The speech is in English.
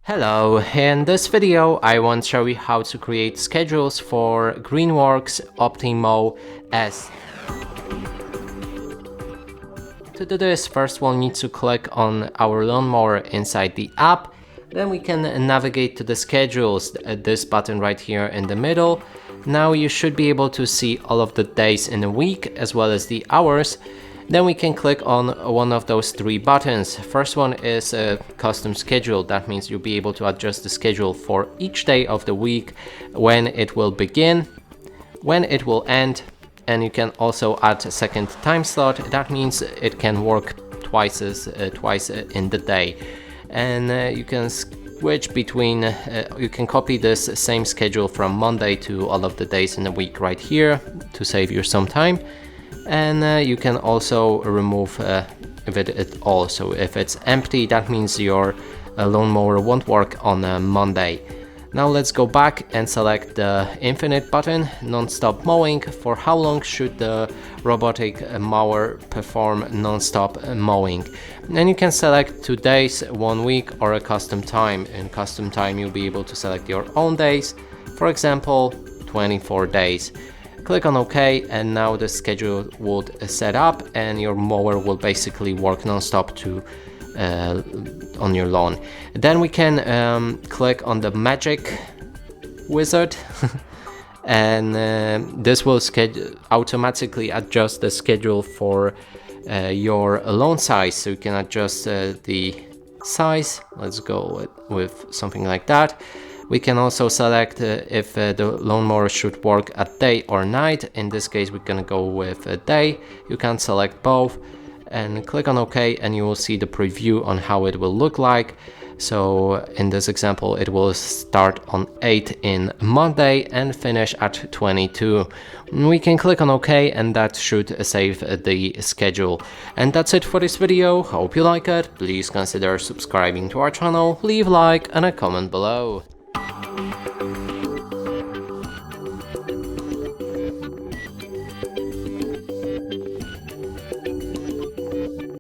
Hello, in this video I want to show you how to create schedules for Greenworks Optimow S. To do this, first we'll need to click on our lawnmower inside the app. Then we can navigate to the schedules, this button right here in the middle. Now you should be able to see all of the days in a week as well as the hours. Then we can click on one of those three buttons. First one is a custom schedule. That means you'll be able to adjust the schedule for each day of the week, when it will begin, when it will end, and you can also add a second time slot. That means it can work twice in the day. And you can switch between, you can copy this same schedule from Monday to all of the days in the week right here to save you some time. And you can also remove it at all. So if it's empty, that means your lawnmower won't work on a Monday. Now let's go back and select the infinite button, non-stop mowing. For how long should the robotic mower perform non-stop mowing? And you can select 2 days, 1 week, or a custom time. In custom time you'll be able to select your own days, for example 24 days. Click on OK, and now the schedule would set up and your mower will basically work non-stop on your lawn. Then we can click on the magic wizard and this will automatically adjust the schedule for your lawn size. So you can adjust the size. Let's go with something like that. We can also select if the lawnmower should work at day or night. In this case we're gonna go with a day. You can select both and click on OK, and you will see the preview on how it will look like. So in this example it will start on 8 in Monday and finish at 22. We can click on OK, and that should save the schedule. And that's it for this video. Hope you like it. Please consider subscribing to our channel, leave a like and a comment below.